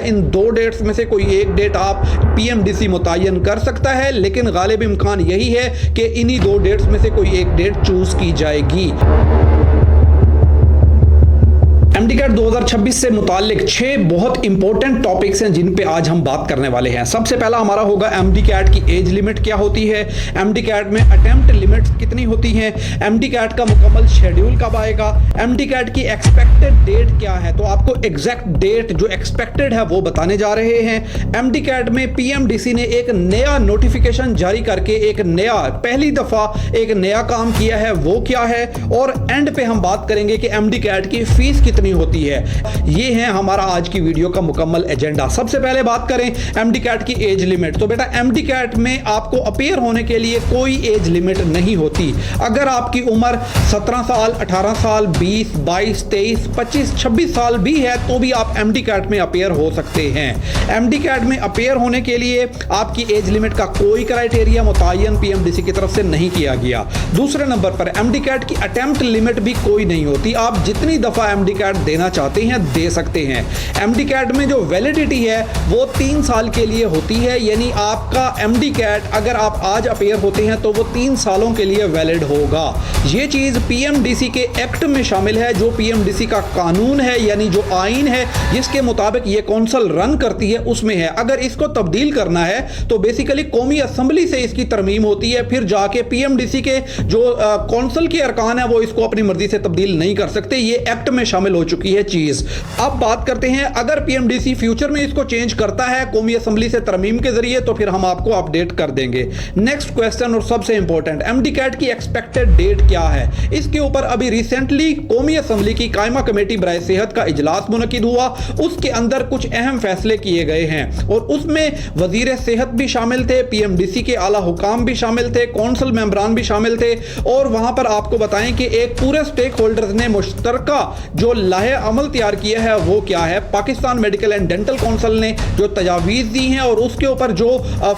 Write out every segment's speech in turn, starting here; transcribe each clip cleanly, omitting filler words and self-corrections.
इन दो डेट्स में से कोई एक डेट आप पीएमडीसी मुतय्यन कर सकता है, लेकिन गालिब इम्कान यही है कि इन्हीं दो डेट्स में से कोई एक डेट चूज की जाएगी। एमडीकैट 2026 से मुतालिक 6 बहुत इंपॉर्टेंट टॉपिक्स हैं जिन पे आज हम बात करने वाले हैं। सबसे पहला हमारा होगा एमडीकैट की एज लिमिट क्या होती है, एमडीकैट में अटेम्प्ट लिमिट्स कितनी होती हैं, एमडीकैट का मुकम्मल शेड्यूल कब आएगा, एमडीकैट की एक्सपेक्टेड डेट क्या है, तो आपको एग्जैक्ट डेट जो एक्सपेक्टेड है वो बताने जा रहे हैं। एमडीकैट में पीएमडीसी ने एक नया नोटिफिकेशन जारी करके एक नया पहली दफा एक नया काम किया है, वो क्या है, और एंड पे हम बात करेंगे कि एमडीकैट की फीस कितनी होती है। ये है हमारा आज की वीडियो का मुकम्मल एजेंडा। सबसे पहले बात करें एमडीकैट की एज लिमिट। तो बेटा एमडीकैट में आपको अपीयर होने के लिए कोई एज लिमिट नहीं होती। अगर आपकी उम्र 17 साल, 18 साल, 20, 22, 23, 25, 26 साल भी है तो भी आप एमडीकैट में अपीयर हो सकते हैं। एमडीकैट में अपीयर होने के लिए आपकी एज लिमिट का कोई क्राइटेरिया मुतय्यन पीएमडीसी की तरफ से नहीं किया गया। दूसरे नंबर पर एमडीकैट की अटेम्प्ट लिमिट भी कोई नहीं होती। आप जितनी दफा एमडीकैट देना चाहते हैं दे सकते हैं। एमडीकैट में जो वैलिडिटी है वो 3 साल के लिए होती है, यानी आपका एमडीकैट अगर आप आज अपीयर होते हैं तो वो 3 सालों के लिए वैलिड होगा। ये चीज पीएमडीसी के एक्ट में शामिल है, जो पीएमडीसी का कानून है यानी जो आइन है जिसके मुताबिक ये कौंसल रन करती है उसमें है। अगर इसको तब्दील करना है तो बेसिकली कौमी असेंबली से इसकी तरमीम होती है, फिर जाके पीएमडीसी के जो कौंसल के अरकान है वो इसको अपनी मर्जी से तब्दील नहीं कर सकते। ये एक्ट में शामिल हो चुकी है चीज। अब बात करते हैं अगर पीएमडीसी फ्यूचर में इसको चेंज करता है कौमी असेंबली से तरमीम के जरिए तो फिर हम आपको अपडेट कर देंगे। नेक्स्ट क्वेश्चन और सबसे इंपॉर्टेंट, एमडीकैट की एक्सपेक्टेड डेट क्या है। इसके ऊपर अभी रिसेंटली कौमी असेंबली की कायमा कमेटी बराए सेहत का इजलास मुनकिद हुआ। उसके अंदर कुछ अहम फैसले किए गए हैं और उसमें वजीर सेहत भी शामिल थे, पीएमडीसी के आला हुकाम भी शामिल थे, कौंसिल मेंबरान भी शामिल थे। और वहां पर आपको बताएं कि एक पूरे स्टेक होल्डर्स ने मुश्तरका जो लाहे अमल तैयार किया है वो क्या है। Pakistan medical and dental council ने जो तजावीज दी हैं और उसके ऊपर जो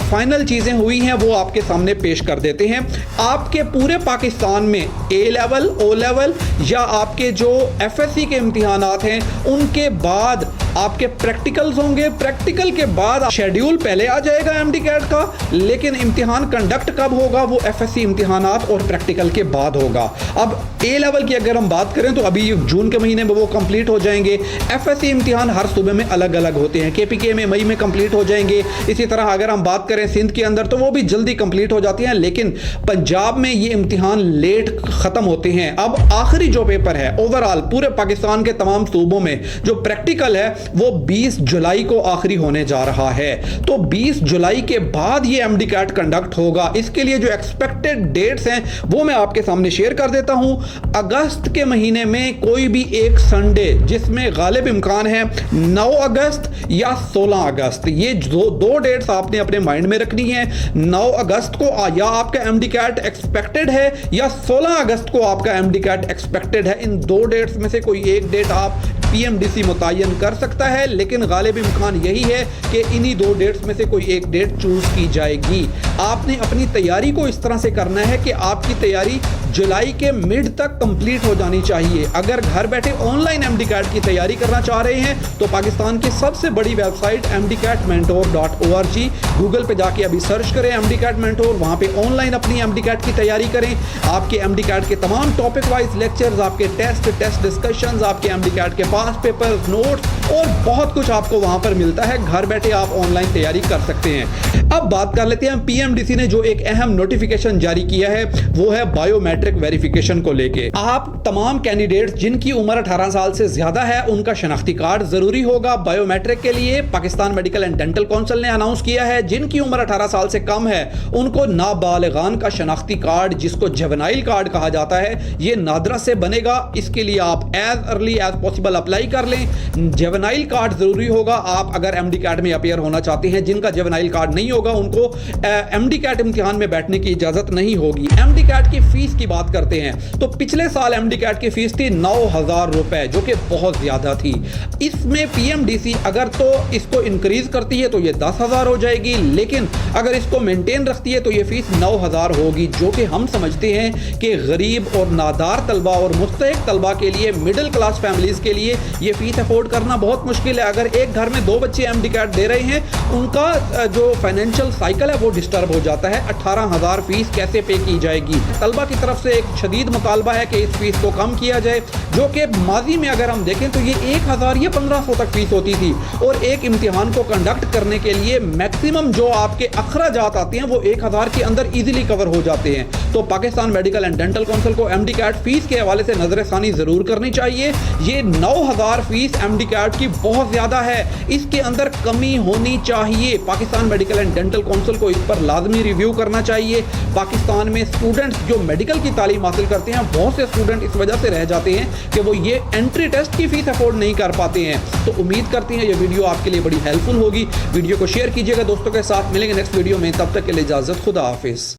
फाइनल चीजें हुई हैं वो आपके सामने पेश कर देते हैं। आपके पूरे पाकिस्तान में ए लेवल, ओ लेवल या आपके जो एफएससी के इम्तिहानात हैं उनके बाद आपके प्रैक्टिकल्स होंगे। प्रैक्टिकल के बाद शेड्यूल पहले आ जाएगा एमडीकैट का, लेकिन इम्तिहान कंडक्ट कब होगा वो एफएससी इम्तिहानात और प्रैक्टिकल के बाद होगा। अब ए लेवल की अगर हम बात करें तो अभी जून के महीने में वो कंप्लीट हो जाएंगे। एफएससी इम्तिहान हर सूबे में अलग अलग होते हैं, केपीके में मई में कंप्लीट हो जाएंगे। इसी तरह अगर हम बात करें सिंध के अंदर तो वो भी जल्दी कंप्लीट हो जाती हैं, लेकिन पंजाब में ये इम्तिहान लेट खत्म होते हैं। अब आखिरी जो पेपर है ओवरऑल पूरे पाकिस्तान के तमाम सूबों में जो प्रैक्टिकल है वो 20 जुलाई को आखिरी होने जा रहा है। तो 20 जुलाई के बाद ये एमडीकैट कंडक्ट होगा। इसके लिए जो एक्सपेक्टेड डेट्स हैं वो मैं आपके सामने शेयर कर देता हूं। अगस्त के महीने में कोई भी एक संडे जिसमें गालिब इम्कान है 9 अगस्त या 16 अगस्त, ये दो डेट्स आपने अपने माइंड में रखनी है। 9 अगस्त को या आपका एमडीकैट एक्सपेक्टेड है या 16 अगस्त को आपका एमडीकैट एक्सपेक्टेड है। इन दो डेट्स में से कोई एक डेट आप पीएमडीसी मुतय्यन कर सकता है, लेकिन गालिब इम्कान यही है कि इन्हीं दो डेट्स में से कोई एक डेट चूज की जाएगी। आपने अपनी तैयारी को इस तरह से करना है कि आपकी तैयारी जुलाई के मिड तक कंप्लीट हो जानी चाहिए। अगर घर बैठे ऑनलाइन एमडीकैट की तैयारी करना चाह रहे हैं तो पाकिस्तान की सबसे बड़ी वेबसाइट mdcatmentor.org, गूगल पे जाके अभी सर्च करें एमडीकैट मेंटोर, वहां पे ऑनलाइन अपनी एमडीकैट की तैयारी करें। आपके एमडीकैट के तमाम टॉपिक वाइज लेक्चर्स, आपके टेस्ट डिस्कशंस, आपके एमडीकैट के पास पेपर्स, नोट्स और बहुत कुछ आपको वहां पर मिलता है। घर बैठे आप ऑनलाइन तैयारी कर सकते हैं। अब बात कर लेते हैं पीएमडीसी ने जो एक अहम नोटिफिकेशन जारी किया है वो है बायोमेट्रिक वेरिफिकेशन को लेके। आप तमाम कैंडिडेट्स जिनकी उम्र 18 साल से ज्यादा है उनका शनाख्ती कार्ड जरूरी होगा बायोमेट्रिक के लिए। Pakistan medical and dental council ने अनाउंस किया है जिनकी उम्र 18 साल से कम है उनको नाबालिगान का शनाख्ती कार्ड, जिसको जुवेनाइल कार्ड कहा जाता है, ये नादरा से बनेगा। इसके लिए आप as early as possible apply कर लें। जुवेनाइल कार्ड जरूरी होगा आप अगर एमडीकैट में अपीयर होना चाहते हैं। जिनका जुवेनाइल कार्ड नहीं होगा उनको एमडीकैट इम्तिहान में बैठने की इजाजत नहीं होगी। एमडीकैट की फीस की बात करते हैं तो पिछले साल एमडी कैट की फीस थी 9,000 रुपए, जो कि बहुत ज्यादा थी। इसमें पीएमडीसी अगर तो इसको इंक्रीज करती है तो ये 10,000 हो जाएगी, लेकिन अगर इसको मेंटेन रखती है तो ये फीस 9,000 होगी, जो कि हम समझते हैं कि गरीब और नादार तलबा और मुस्तहिक तलबा के लिए, मिडिल क्लास फैमिलीज के लिए ये फीस अफोर्ड करना बहुत मुश्किल है। अगर एक घर में 2 बच्चे एमडी कैट दे रहे हैं, उनका जो फाइनेंशियल साइकिल है वो डिस्टर्ब हो जाता है। 18,000 फीस कैसे पे की जाएगी? तलबा की तरफ से एक शदीद मुतालबा है कि इस फीस को कम किया जाए, जो कि माजी में अगर हम देखें तो ये 1,000 या 1,500 तक फीस होती थी, और एक इम्तिहान को कंडक्ट करने के लिए मैक्सिमम जो आपके अखराजात आते हैं वो 1,000 के अंदर इजीली कवर हो जाते हैं। तो Pakistan medical and dental council को एमडी कैट फीस के हवाले से नजरसानी जरूर करनी चाहिए। ये 9,000 फीस एमडी कैट की बहुत ज्यादा है, इसके अंदर कमी होनी चाहिए। Pakistan medical and dental council को इस पर लाजमी रिव्यू करना चाहिए। पाकिस्तान में स्टूडेंट्स जो मेडिकल की तालीम हासिल करते हैं, बहुत से स्टूडेंट इस वजह से रह जाते हैं कि वो ये एंट्री टेस्ट की फीस अफोर्ड नहीं कर पाते हैं। तो उम्मीद करते हैं ये वीडियो आपके लिए बड़ी हेल्पफुल होगी। वीडियो को शेयर कीजिएगा दोस्तों के साथ। मिलेंगे नेक्स्ट वीडियो में, तब तक के लिए इजाजत, खुदा हाफिज।